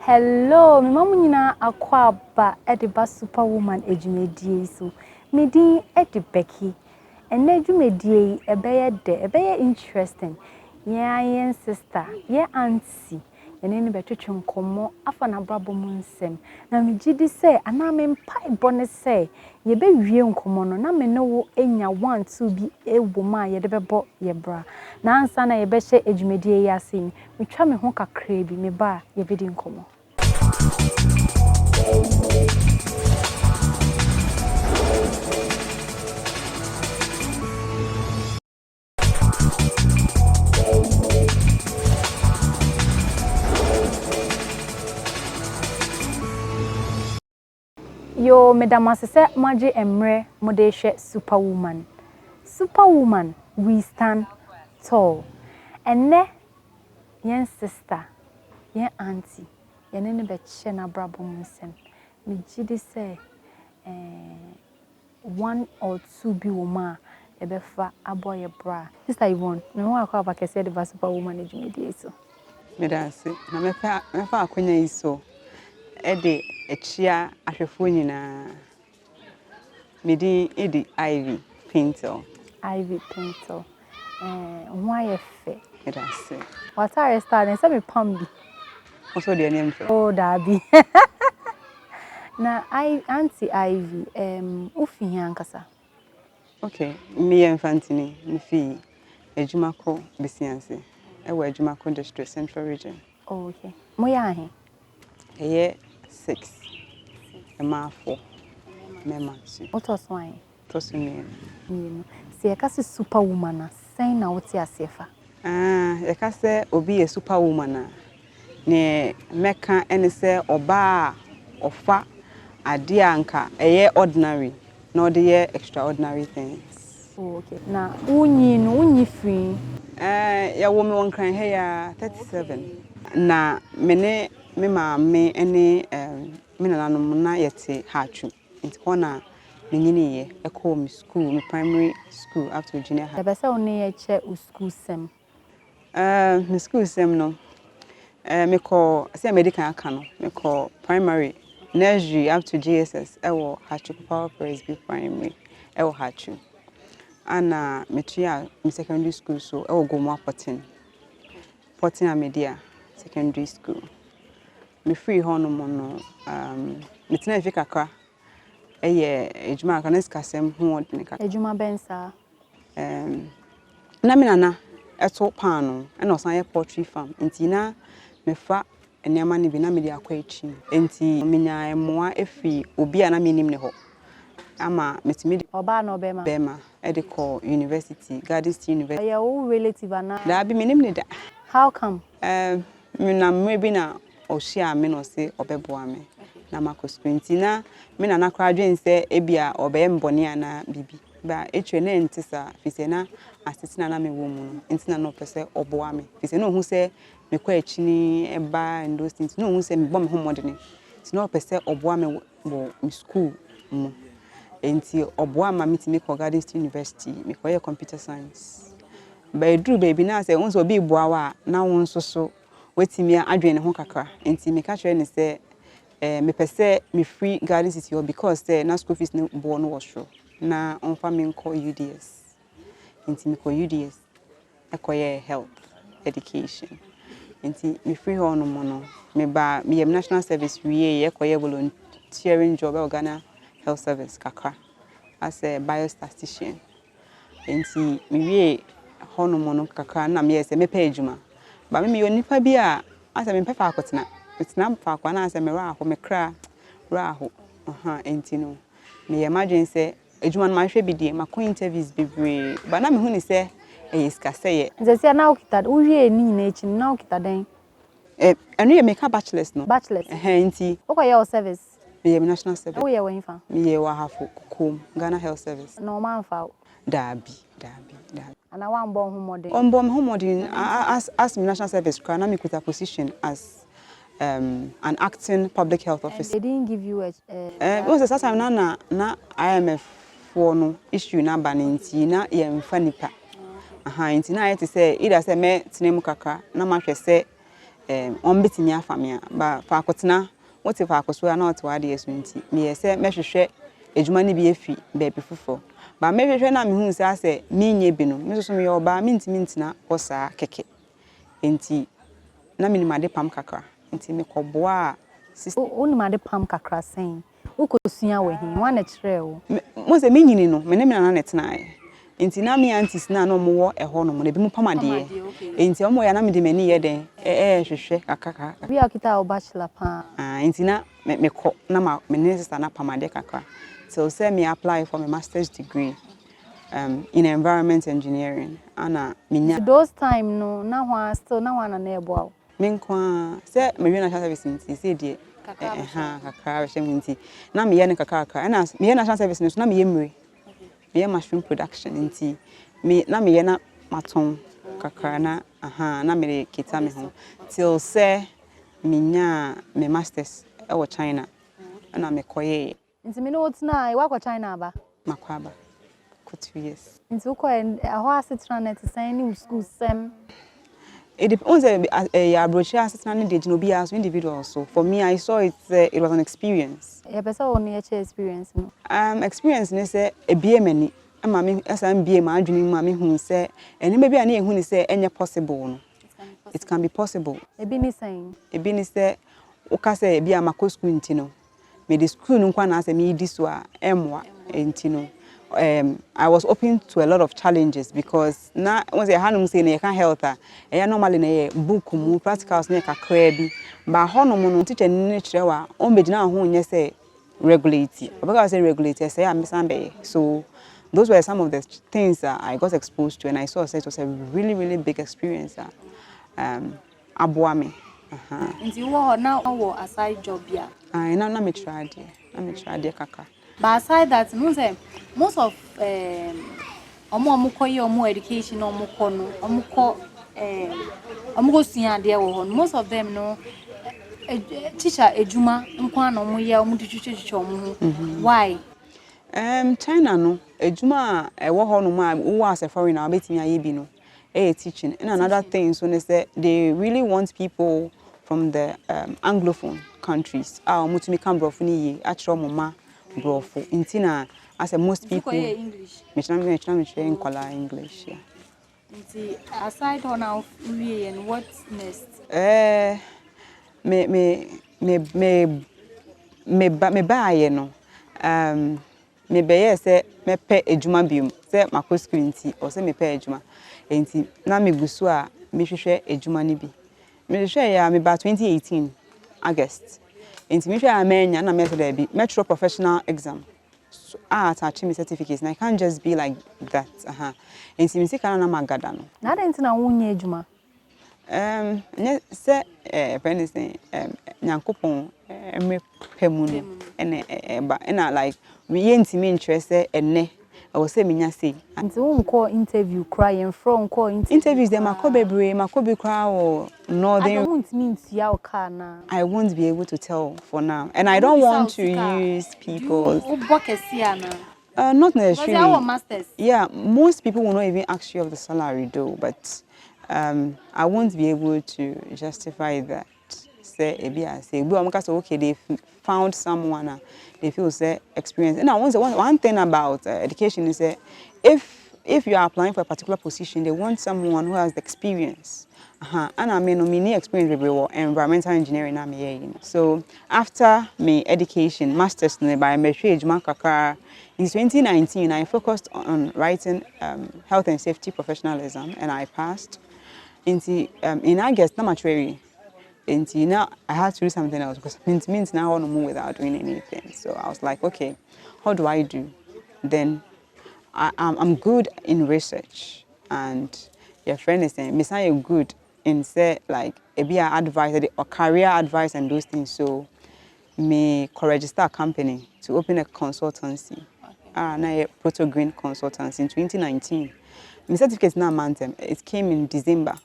Hello, my mama nyina akwa ba ediba superwoman ejumedie so. Me din edi Becky. And ejumedie ebeye interesting. Yeah, yen sister, yeah auntie. Yene ni betwetwe nkomo afa na brabo mu nsem. Na me gidi say ana me mpai bone say ye be wie nkomo no na me ne wo enya 1 2 bi ewo ma ye de bebo ye bra. Na ansa na ye be hye ejumedie ya asem. Me twa me ho kakra bi me ba ye be di nkomo. Yo, Madam Assessor Maji Emre Modeshe Superwoman. Superwoman, we stand tall. And ne, yen sister, yen auntie, yen any betche na brabo musem. Me jidi say, 1 or 2 bi woma, ebefa aboye bra. Sister Yvonne, me wa akwa ba kese de Superwoman ejumedie so. Me danse, na mefa akwanya iso. Ede echia ahwefo nyina. Medi edi Ivy Pinto. Ivy Pinto. Why efe? Me danse. What are you starting? Say me pambi. Also the name for. Oh, Dabi. Na Auntie Ivy, ufi yankasa. Okay, me infantini, me fi ejumako besianse. Ewa ejumako district central region. Oh, okay. Moya ahe? Eye 6. Ema 4. Mema 2. What was wine? Tosu me. Si ekasi superwoman na sen na wote asefa. Yekase obi a superwoman ne meka ene se oba ofa ade anka eye ordinary no de ye extraordinary things. Oh, okay. Na unyi free. Ya wo me wonkran he ya 37. Na me maame ene me nananom na yete hatchu. Nti hona me nyini ye ekọ me school, me primary school up to junior high. The best one ye che school sem. Me school sem no. Me call say medical akano. Me call primary, nursery up to GSS. Ewo Hachu Power Presby primary. Ewo Hachu. Ana me tria me secondary school so ewo go mo Porting Amedia secondary school. Me free hono mo no me tena ifi kakra. Eye ejuma aka neskasem ho odne kakra. Ejuma bensa. Na me nana eto pan no na osan ye poultry farm. Nti na me fa enema ne bi na me de akwa echi. Nti me nya emoa efi obi a na me nim ne ho. Ama metimi de Oba na obema. Bema e de call university, Adventist university. Your old relative ana. Da bi me nim ne da. How come? Me na maybe na o share me no say obeboa me. Na makosko nti na me na nakra dwen se ebia obe mbone ana bibi. Ba etwe na ntisa fise na asesina na me wo mu no. Nti na no pese oboa me. Fise na ohun se me kwa echini eba and those things. No ohun se me bom ho modene. Nti na pese oboa me wo school mu. Nti oboa ma mitimi ko Adventist University. Me ko computer science. Ba edru baby na se onso obi boa wa na won so wetimi adwen ne ho kakra. Nti me ka kire ne se me pese me free garden city because na school fees no bo no was sure. Na on farming call UDS. Nti me call UDS. Ekoye health education. Nti me free ho no mo no. Me ba me yam national service wie ekoye volunteering job e Ghana health service kakra as a biostatistician. Nti me wie ho no mo no kakra na me yese me pay adwuma. Ba me onipa bi a asa me pefa akotena. Etna fa kwa na asa me ra ho me kra ra ho. Nti no me ye madwen se adwuma no ma hwe bi die ma interviews bebre. Ba na me hu ni se iska seye. Nzesi na okita uwie ni na echi na okita den. Enu ye make bachelor's no. Bachelor's. Nti Okoye o service. Me ye national service. Wo ye wen fa? Me ye wa hafo kom Ghana health service. No man fa. Dabi. Ana wa mbon ho modern. Mbom ho modern as national service kra na me kuta position as an acting public health officer. They didn't give you it was a time na IMF for no issue na baninti na ye mfa nipa. Nti na yete say either say me tenemu kakra na ma hwe say ombetimi afamia ba fa akotena what if akoso na oto ade esunti me say mehwehwe ejuma ne bi efi beebi fufo ba mehwehwe na me hu say ase me nye bi no me so me oba me ntimi ntina osa keke enti na me ni made pam kakra enti me koboa oni made pam kakra sen ukosua we hin wa na kire wo mo se me nyini no me ne me na netena enti na me aunties na no mo wo eho no mo na bi mu pamade enti omo ya na me de mani ye den hwehwe kakaka bi akita o bachelor pa enti na me ko na ma me ne sister na pamade kakra so say me apply for my master's degree in environment engineering ana minya those time no na ho still na ho na ebo menkwa say me wi national service nti say die kakra hwe nti na me ye ne kakaka na me ye national service no na me ye mre me ye mushroom production nti me na me ye na maton kakra na na me kita me ho till say minya me masters e wo China na me koye nti me no otina e wa kwa China ba makwaba ko 2 years nti uko ho asetra net san ni school sem it depends a brochure assessment did no be as individual so for me I saw it was an experience person on your experience no experience ne say ebie mani ama me asam bie ma adwene mu ma me hu say eni be bia na ehu ni say enye possible no it can be possible ebi ni say uka say bia makọ school ntino me the school no kwa na say me di so a emwa ntino I was open to a lot of challenges because na once I had say na can health normally na book mu practicals na kakra bi ba hono mu no teacher ni kire wa on be gina ho nye say regulate because say regulate say am be so those were some of the things that I got exposed to and I saw it was a really big experience aboa me nti wo na wo aside job ya na me try there kaka. But aside that, no say most of omo koye omo education omo ko no omo ko sua de wo most of them no teacher ejuma nkwa na omo ye omo twitwitwe omo why China no ejuma wo ho no ma wo as a foreigner betimi aye bi no teaching and another thing so say they really want people from the anglophone countries omo to me can brofo ni ye achro mo ma brofo intina as most people English me in kola English yeah nti aside on now we and what next me baaye no me beye say me pe ejuma biom say makọ school nti o say me pe ejuma enti na me gusu a me hwehwe ejuma ni bi me hwehwe ya me ba 2018 August enti me hwehwe amenya na me so there bi metro professional exam so attach me certificates and I can't just be like that enti me sika na magada no na dey ntina wonye ejuma say anything nyankopon me pemu no ena like we yentimi interest ene I will say minya say nti won call interview cry and from call interviews them makobebre makobi cry or northern I won't be able to tell for now and I don't want to use people not necessarily yeah most people will not even ask you of the salary though but I won't be able to justify that say okay they found someone they feel say experience and I want one thing about education is that if you are applying for a particular position they want someone who has the experience and I mean no experience with environmental engineering so after my education masters by Kakara in 2019 I focused on writing health and safety professionalism and I passed in August na maturity now I had to do something else because it means now I want to move without doing anything. So I was like, okay, how do I do? Then I'm good in research, and your friend is saying, "Miss, you're good in say like a advice or career advice and those things." So me register a company to open a consultancy. Now Proto Green Consultancy in 2019. My certificate now mountain. It came in December.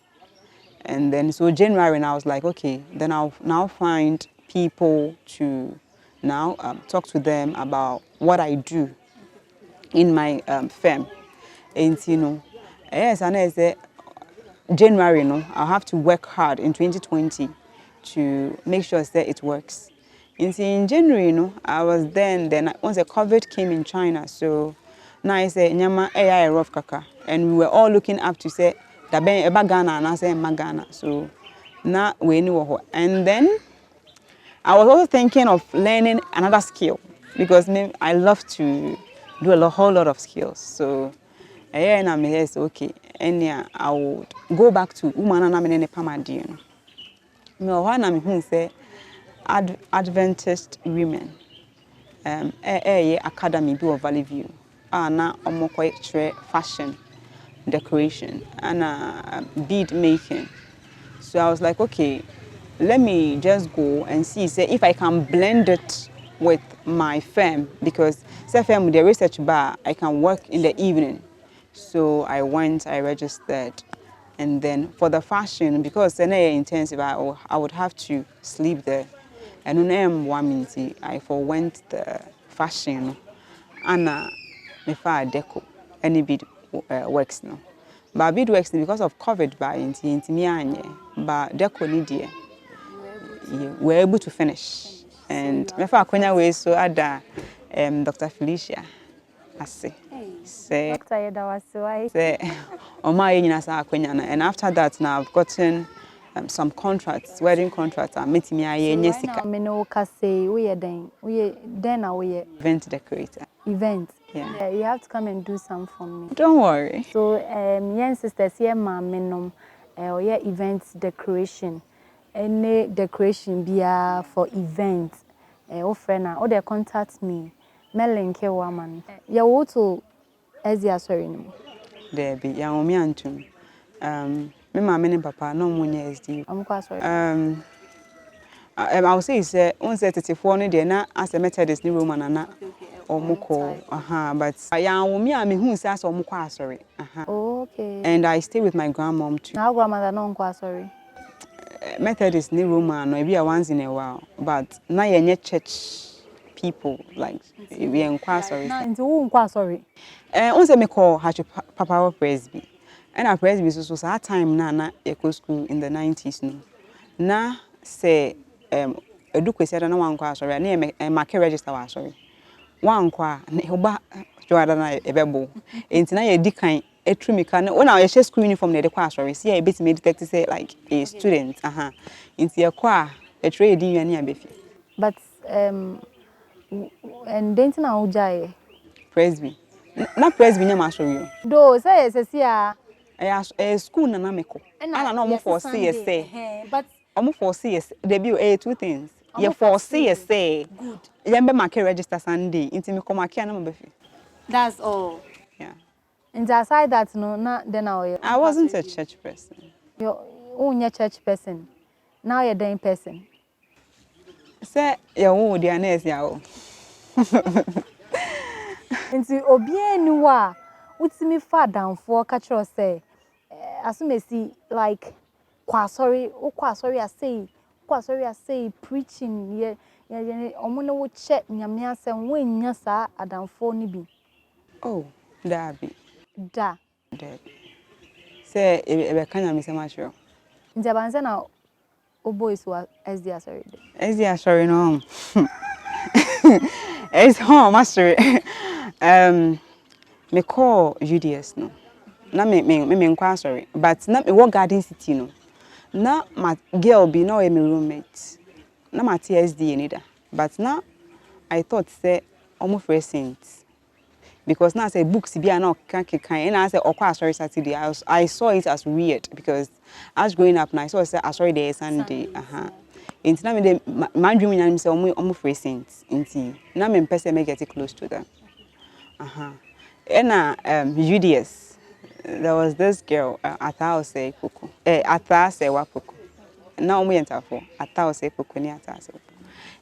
And then so January and I was like, okay, then I'll now find people to now talk to them about what I do in my firm. And yes, and I say January, no, I'll have to work hard in 2020 to make sure that it works. In January, no, I was then once the COVID came in China, so now I say nyama AI rough kaka, and we were all looking up to say that ben eba Ghana and I say Ghana. So now we knew, and then I was also thinking of learning another skill because I love to do whole lot of skills. So and I'm here, so okay, and yeah, I would go back to woman and I'm in a pamadino. No, when I'm here, say Adventist women, academy do of Valley View, now I'm quite fashion, decoration, and bead making. So I was like, okay, let me just go and see say if I can blend it with my firm, because say firm with the research bar, I can work in the evening. So I went, I registered, and then for the fashion, because then intensive, I would have to sleep there. And when I forwent the fashion, and before deco, any bid works no. But bid works because of COVID by into me but deco ni dear. We're able to finish. And before Konya way so ada Dr. Felicia. I say. Say Dr. Yedawasi. Say and after that now I've gotten some contracts, wedding contracts. I'm meeting me Jessica. I know say we are then event decorator. Event. Yeah. You have to come and do some for me. Don't worry. So young sisters here mamenom yeah event decoration. Any decoration be for events. Friend or they contact me. Melinke woman. Ya woto ezia sorry no. There be ya omi antum. Me mama and papa no munye SD. I'm quite sorry. I will say say on say 34 no dey na as a Methodist ni Roman na omukọ but ya omi a me hu say as omukọ asori. Okay. And I stay with my grandmom too. Now grandmother no quite sorry. Methodist ni Roman no be once in a while, but na yenye church people like we enquire sorry. Na into who quite sorry. On say me call Hacho Papa Presby. And our Presby so that time na eco school in the 90s no. Na say edu kwesi na wan kwa sorry na make register wa sorry. Wan kwa na oba joada na ebebo. Enti na ye di kan etrumika na when I share school uniform na de kwa sorry. See e bit me detect say like a student Enti ye kwa e tray di nwane abefi. But and denti na ujaye Presby. Na Presby nyama sorry. Do say a School na meko. Ana no mo for say but omo for CS debut two things. You for CS good. Yembe make register Sunday. Inti me come here na mo befi. That's all. Yeah. And aside that no na then I wasn't a church person. You only church person. Now you're dying person. Say you wo dia na esi awo. Nti obi enu wa utimi fa downfall catch us say asumesi like kwa sorry I say preaching ye omo na wo che nyame asem wennya saa adamfo ni bi. Oh, dabi. Da. Say ebe kanya me se ma sure. Nti abanse na boys wa SD sorry. SD sorry no. It's home master. Me call UDS no. Na me nkwa sorry, but na me work Garden City no. Na my girl be no my roommate. Na my TSD neither. But now I thought say almost recent. Because now say books be na kan and I say okwa sorry Saturday. I saw it as weird because as growing up now I saw say sorry there Sunday. Inti na me de my dream nyam say almost recent. Inti na me person me get close to them. And UDS there was this girl Atao say Kuku. Ata say Wapuku. Now we enter for Atao say Kuku ni Ata say.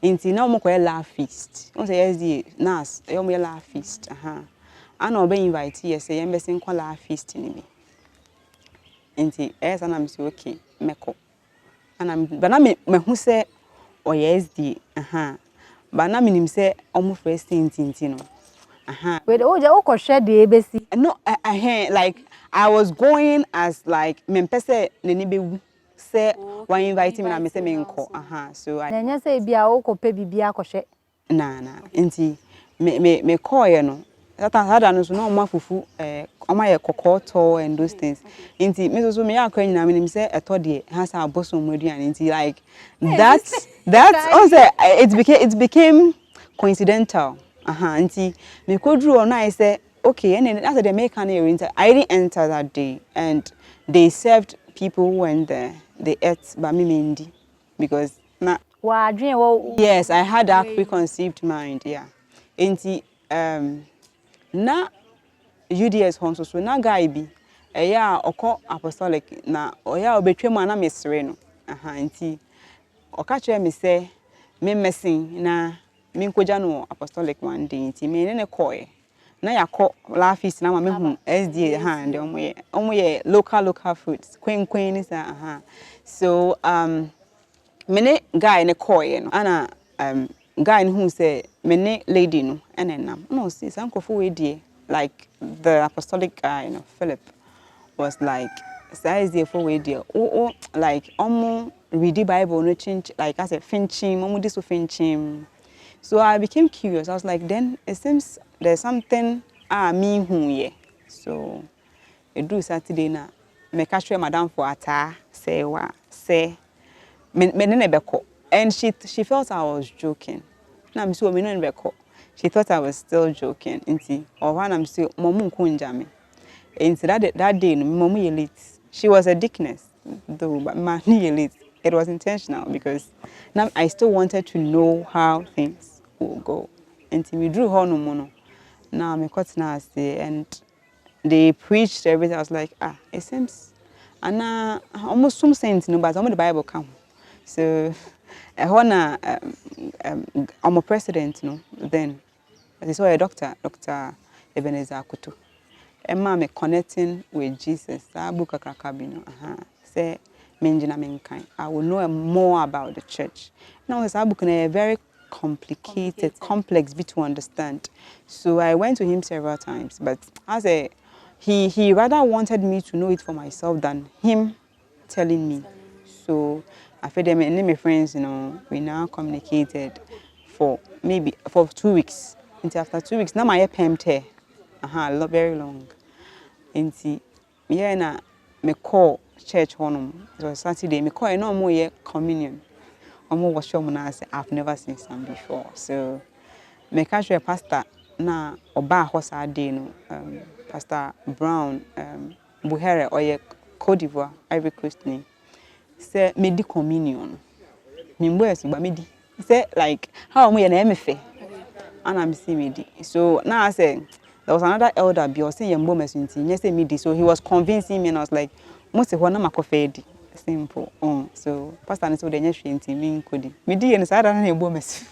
Inti na mo ko laugh feast. On say SD nas e mo laugh feast. Ana obe invite yes say embassy ko laugh feast ni bi. Inti esa na me say okay meko. Ana but na me hu say o SD but na me nim say omo first inti no. Wait, oh, ja o ko share the ABC. No, like I was going as like mempese nenibe say why invite me na me say me nko so I na nya say bia wo kope bibia kohwe na enti me call you no that no so no ma fufu oma ye kokoto and those things enti me so me yakwa nyina me say eto de has aboso moduan enti like that also it became coincidental enti me kodru on I say okay and after the make an enter I didn't enter that day and they served people who went there they ate by me mendi because na wa adwen wo yes, I had that preconceived mind, yeah. Enti na UDS hon so na guy bi eya oko apostolic na oya obetwem ana mesre no. Enti oka kire me say me messing na me nkoja no apostolic one day enti me ne koe. Na yakọ lafis na ma me hu SDA de omo ye local fruits kwen ni sa so mene guy ne koye no ana guy who say mene lady no enenam no see some kofo we die like the apostolic guy Philip was like size the for we die like read the Bible no change like I said finchim this so finchim so I became curious. I was like then it seems there's something me who ye so it do Saturday na me catch madam for ata say wa say and she felt I was joking. Na so me no beko. She thought I was still joking. Inti or when I'm still momu kunjame. Inti that day no momu ye late. She was a deaconess though but ma ni late. It was intentional because now I still wanted to know how things will go. Inti we drew her no mono. Now me got na say and they preached everything. I was like it seems and almost some sense no but some of the Bible come. So, when I'm a president, no, then I saw a doctor, Dr. Ebenezer Akutu. Emma me connecting with Jesus. Abuka kakabino. Say, menjina menkai. I will know more about the church. Now, it's a very complicated, complex bit to understand. So I went to him several times, but he rather wanted me to know it for myself than him telling me. So I fed them and my friends, we now communicated for 2 weeks. Until after 2 weeks, now my hair pimped very long. Until na me call church honum. It was Saturday. Me call no more communion. Was I've never seen some before. So me catch a pastor na oba hosa day no Pastor Brown Buhere or Cote d'Ivoire, Ivory Coast name. Say me di communion. Me mboyesu ba me di. Say like how am I na emefe? And I'm see me di. So now I say there was another elder bi o say yembo mesunti. Nye say me di. So he was convincing me and I was like, mo se ho na makofe di. Simple. So pastor ni so de nye hwenti me nkodi. Me di ye no sa da na yembo mesu.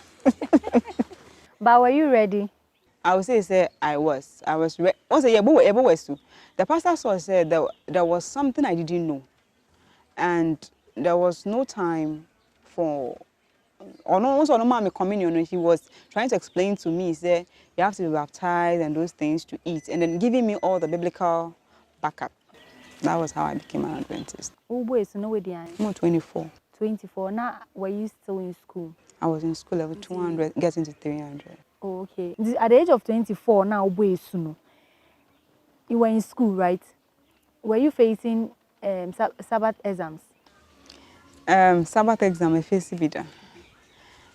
But were you ready? I would say I was ready. Also yebo wesu. The pastor said there was something I didn't know. And there was no time for also no mommy communion. He was trying to explain to me, say you have to be baptized and those things to eat, and then giving me all the biblical backup. That was how I became an Adventist. Oh boy, so no way the I'm 24. 24. Now were you still in school? I was in school level 200, getting to 300. Oh, okay. At the age of 24, now boy soon. You were in school, right? Were you facing Sabbath exams? Sabbath exam I face bida.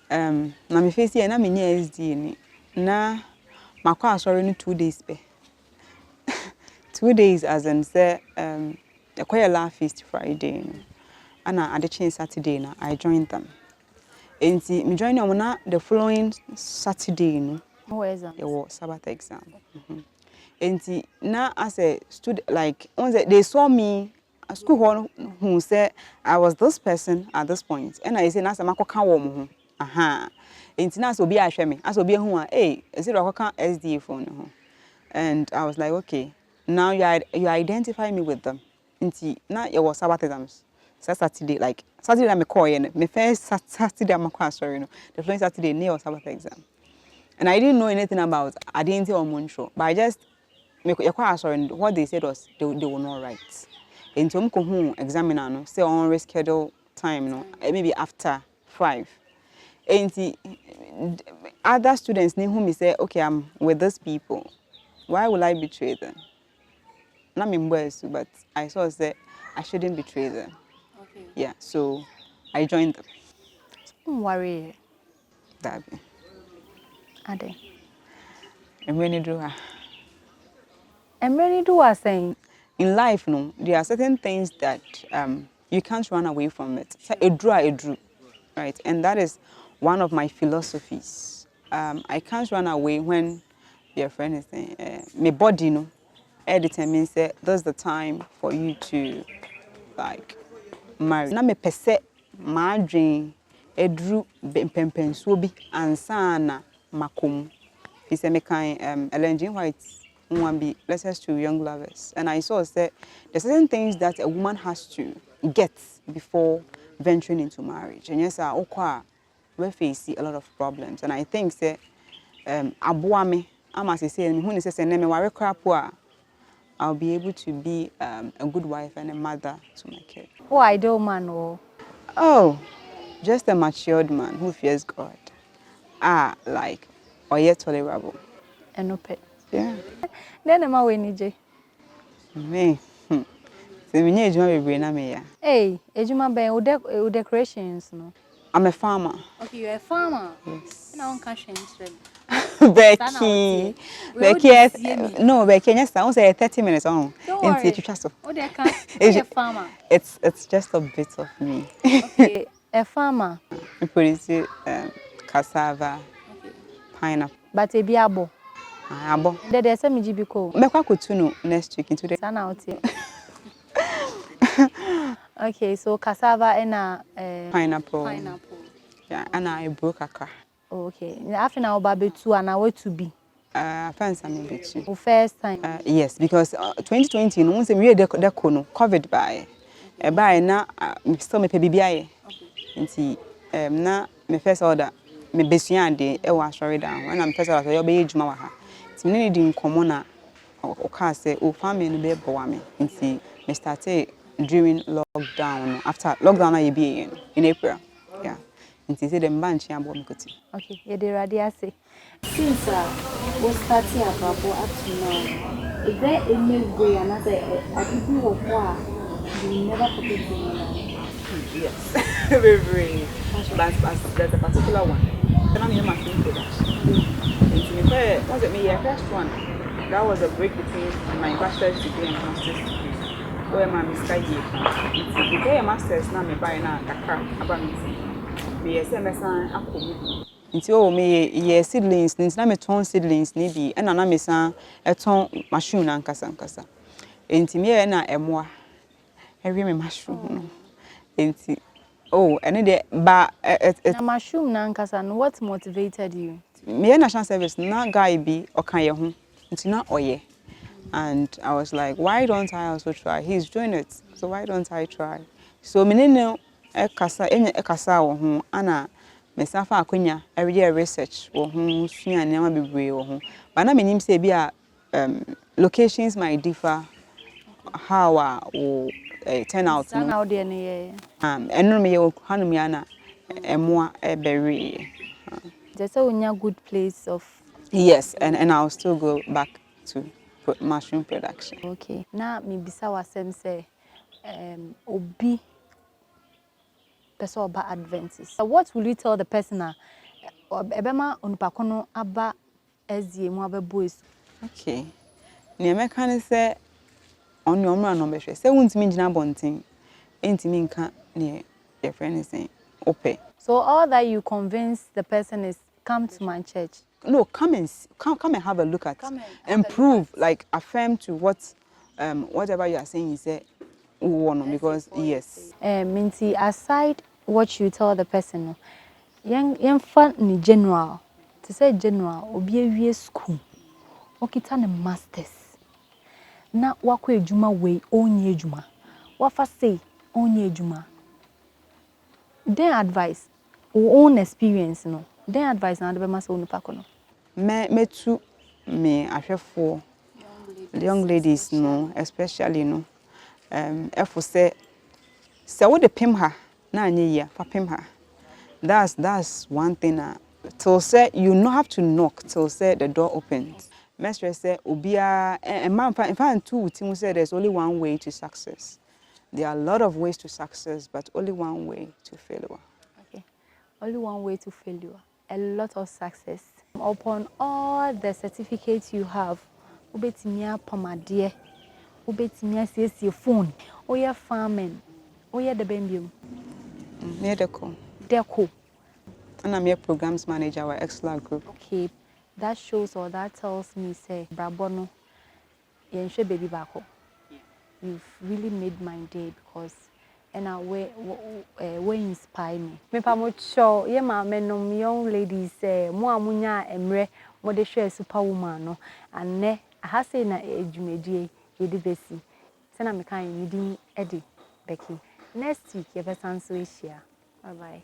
Na me face na me nye SD ni. Na makwa asori ni 2 days pe. 2 days as in say quite a laugh feast Friday. And at the change Saturday na I joined them. And see me join them na the following Saturday no. Oh, exam. It was Sabbath exam. And see na as a student like once they saw me at school who said I was this person at this point. And I say na say makoka wo mo ho. And na so be ahwe me. As obi hu a is it makoka SDA phone ho. And I was like okay. Now you identify me with them. Nti na it was Sabbath exams. Saturday like Saturday na me call me first Saturday I'm sorry no. The following Saturday near was Sabbath exam. And I didn't know anything about identity or Montreal, but I just what they said was they will not write. And some who examiner no say on reschedule time no maybe after 5. And other students need whom say, okay, I'm with these people. Why will I betray them? Not in words, but I saw say I shouldn't betray them. Okay. Yeah, so I joined them. Don't worry. That. Ade. And when you do And many do are saying in life, no, there are certain things that you can't run away from it. So a drew, right? And that is one of my philosophies. I can't run away when your friend is saying, my body, no, determines that that's the time for you to like marry. Na me pese ma adwen edru pempensuo bi ansa na makom. He said me kind Ellen White one be letters to young lovers, and I saw that there's certain things that a woman has to get before venturing into marriage. And yes, we face a lot of problems, and I think that abuame ama say me hu say me ware krapo a I'll be able to be a good wife and a mother to my kid. oh, I don't man oh. Oh, just a matured man who fears God. Like, or yet tolerable. And no pet. Yeah. Then am I winning J. Me. So we need to be me. Hey, Ejuma Ben, o decorations no. I'm a farmer. Okay, you're a farmer. Yes. And I won't cash in. Becky. No, Becky, yes, I won't say 30 minutes on. Don't worry. Oh, they can't. You're a farmer. It's just a bit of me. Okay, a farmer. We produce cassava, pineapple. But a biabo. Abo. There's a mijibiko. Mekwa kutunu next week into the Sana out here. Okay, so cassava and pineapple. Pineapple. Yeah, and I broke a car. Okay. After now, baby two and now to be. Fancy me between. First time. Yes, because 2020, no one say we had the COVID by na still me pay BBI. Nti na me first order me besua de e wa sorry down. When I'm first order you be ejuma wa ha. Nti me need nkomo na o ka say o family no be boa me. Nti me started during lockdown. After lockdown na ye be in April. Yeah. Nti say dem ban chia bo me koti. Okay, ye dey ready say. Since we started about up to now, is there any way another people who you never forget to Yes, very. But there's a particular one. Then I'm in my production. Was it me? Yeah, first one. That was a break between my bachelor's degree and master's degree. Where my mistake here. It's a master's now. Me buy now kakra about me. Me SMS and akumi. Nti o me ye seedlings nti na me ton seedlings ni bi e na me san e ton mushroom na nkasa nti me ye na emoa e wi me mushroom no nti ene de ba na mushroom na nkasa no what motivated you me national service na guy bi okan ye ho nti na oye and I was like why don't I also try he's doing it so why don't I try so me ne e kasa wo ho ana mesafa akonya every research wo hu sua nema bebre wo hu ba na menim say bia locations might differ how will turn out no now there ne eno me ye hanum ya na emoa e berry just say onya good place of yes and I'll still go back to mushroom production. Okay na me bisa wasem say obi person about Adventist. What will you tell the person ebema onupakono aba ezie mu abeboys? Okay. Ne me kan say on your man no be hwe. Say wuntimi ngina bonten. Entimi nka ne your friend is saying ope. So all that you convince the person is come to my church. No, come and have a look at and prove like affirm to what whatever you are saying you say because yes. Minty aside what you tell the person yen fa ni general to say general obi awie school okita ne masters na wakọ ejuma we onye ejuma wafa say onye ejuma then advice own experience no then advice na de be masa onupa ko no me tu me ahwefo young ladies no especially no efo say what the pim her na anye ya fa pim her. That's one thing. Till say you not have to knock till say the door opens. Mestre say obia a man in fact two Tim said there's only one way to success. There are a lot of ways to success, but only one way to failure. Okay. Only one way to failure. A lot of success. Upon all the certificates you have, ubetimia pomade, ubetimia says your phone, or your farming, or your the bambium. Near deco. Deco. And I'm your programs manager at Excellent Group. Okay. That shows or that tells me, say, Brabono, you're baby bako. You've really made my day because and we inspire me. Me pa mo sure ye ma menom young ladies mo amunya emre mo de hwe superwoman no anne ha say na edwumedie ye de besi se na me kan yi din edi Becky next week ye besan so ehia bye bye